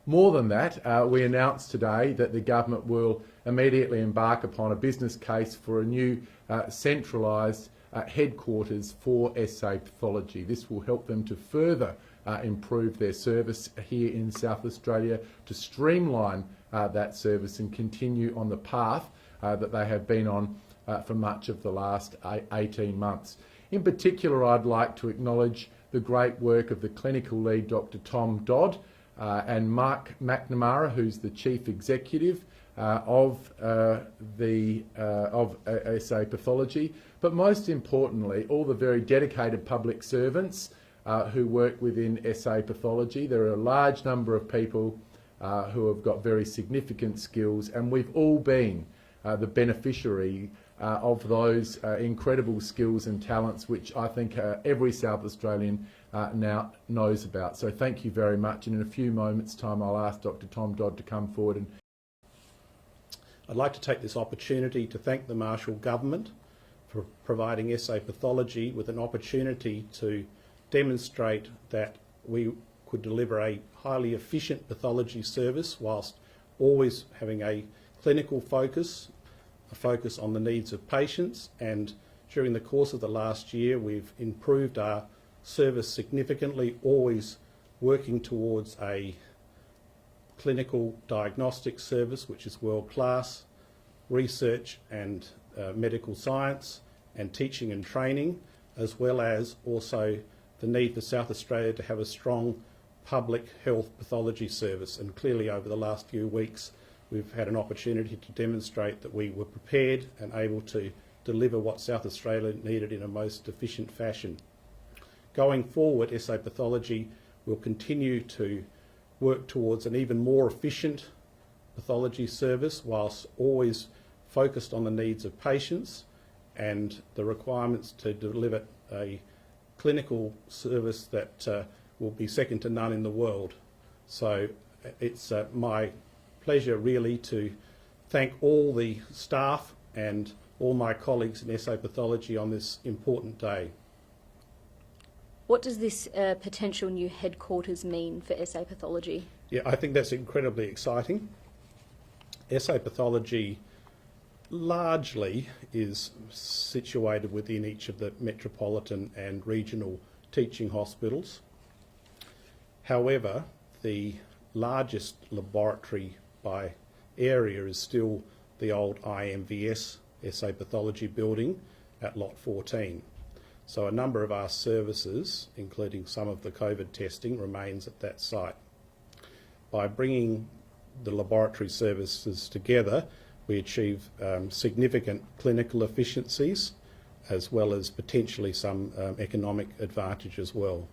More than that, we announced today that the government will immediately embark upon a business case for a new centralised headquarters for SA Pathology. This will help them to further improve their service here in South Australia, to streamline that service and continue on the path that they have been on for much of the last 18 months. In particular, I'd like to acknowledge the great work of the clinical lead, Dr Tom Dodd, and Mark McNamara, who's the Chief Executive of SA Pathology, but most importantly, all the very dedicated public servants who work within SA Pathology. There are a large number of people who have got very significant skills, and we've all been the beneficiary of those incredible skills and talents, which I think every South Australian now knows about. So thank you very much, and in a few moments' time I'll ask Dr Tom Dodd to come forward. And I'd like to take this opportunity to thank the Marshall Government for providing SA Pathology with an opportunity to demonstrate that we could deliver a highly efficient pathology service whilst always having a clinical focus, a focus on the needs of patients. And during the course of the last year, we've improved our service significantly, always working towards a clinical diagnostic service which is world class, research and medical science and teaching and training, as well as also the need for South Australia to have a strong public health pathology service. And clearly over the last few weeks we've had an opportunity to demonstrate that we were prepared and able to deliver what South Australia needed in a most efficient fashion. Going forward, SA Pathology will continue to work towards an even more efficient pathology service whilst always focused on the needs of patients and the requirements to deliver a clinical service that will be second to none in the world. So it's my pleasure really to thank all the staff and all my colleagues in SA Pathology on this important day. What does this potential new headquarters mean for SA Pathology? Yeah, I think that's incredibly exciting. SA Pathology largely is situated within each of the metropolitan and regional teaching hospitals. However, the largest laboratory by area is still the old IMVS SA Pathology building at Lot 14. So a number of our services, including some of the COVID testing, remains at that site. By bringing the laboratory services together, we achieve significant clinical efficiencies as well as potentially some economic advantage as well.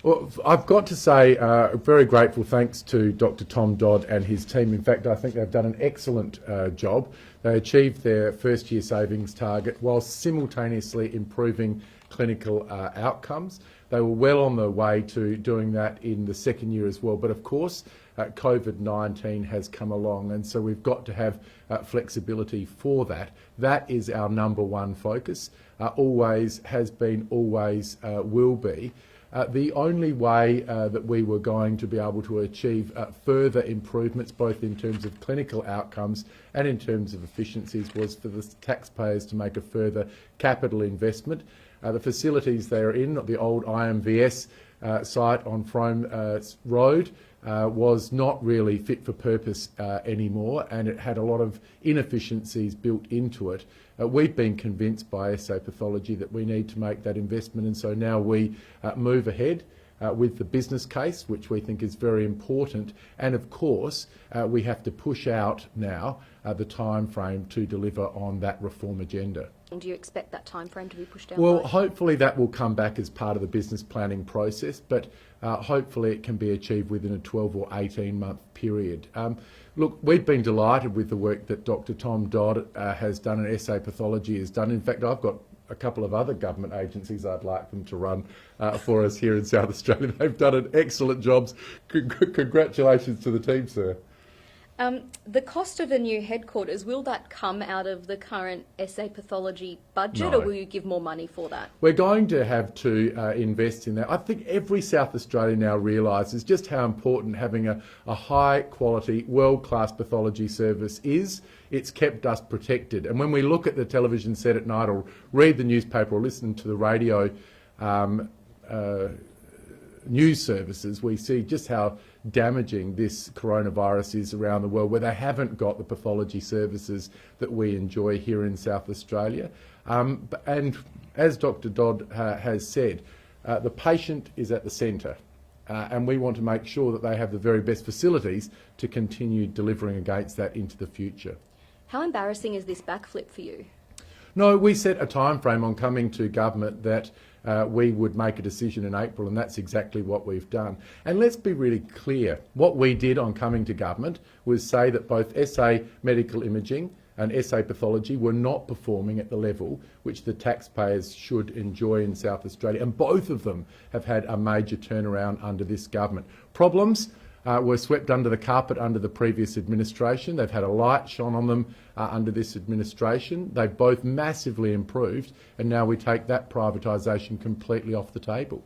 Well, I've got to say, very grateful thanks to Dr Tom Dodd and his team. In fact, I think they've done an excellent job. They achieved their first year savings target whilst simultaneously improving clinical outcomes. They were well on their way to doing that in the second year as well. But of course, COVID-19 has come along, and so we've got to have flexibility for that. That is our number one focus, always has been, always will be. The only way that we were going to be able to achieve further improvements, both in terms of clinical outcomes and in terms of efficiencies, was for the taxpayers to make a further capital investment. The facilities they're in, the old IMVS site on Frome Road, was not really fit for purpose anymore, and it had a lot of inefficiencies built into it. We've been convinced by SA Pathology that we need to make that investment, and so now we move ahead with the business case, which we think is very important. And of course, we have to push out now the time frame to deliver on that reform agenda. And do you expect that time frame to be pushed out? Well, hopefully that will come back as part of the business planning process, but hopefully it can be achieved within a 12 or 18-month period. Look, we've been delighted with the work that Dr Tom Dodd has done and SA Pathology has done. In fact, I've got a couple of other government agencies I'd like them to run for us here in South Australia. They've done an excellent job. Congratulations to the team, sir. The cost of a new headquarters, will that come out of the current SA Pathology budget, No. or will you give more money for that? We're going to have to invest in that. I think every South Australian now realises just how important having a high quality, world-class pathology service is. It's kept us protected. And when we look at the television set at night or read the newspaper or listen to the radio news services, we see just how damaging this coronavirus is around the world, where they haven't got the pathology services that we enjoy here in South Australia. And as Dr Dodd has said, the patient is at the centre, and we want to make sure that they have the very best facilities to continue delivering against that into the future. How embarrassing is this backflip for you? No, we set a time frame on coming to government that we would make a decision in April, and that's exactly what we've done. And let's be really clear, what we did on coming to government was say that both SA Medical Imaging and SA Pathology were not performing at the level which the taxpayers should enjoy in South Australia, and both of them have had a major turnaround under this government. Problems were swept under the carpet under the previous administration. They've had a light shone on them under this administration. They've both massively improved, and now we take that privatisation completely off the table.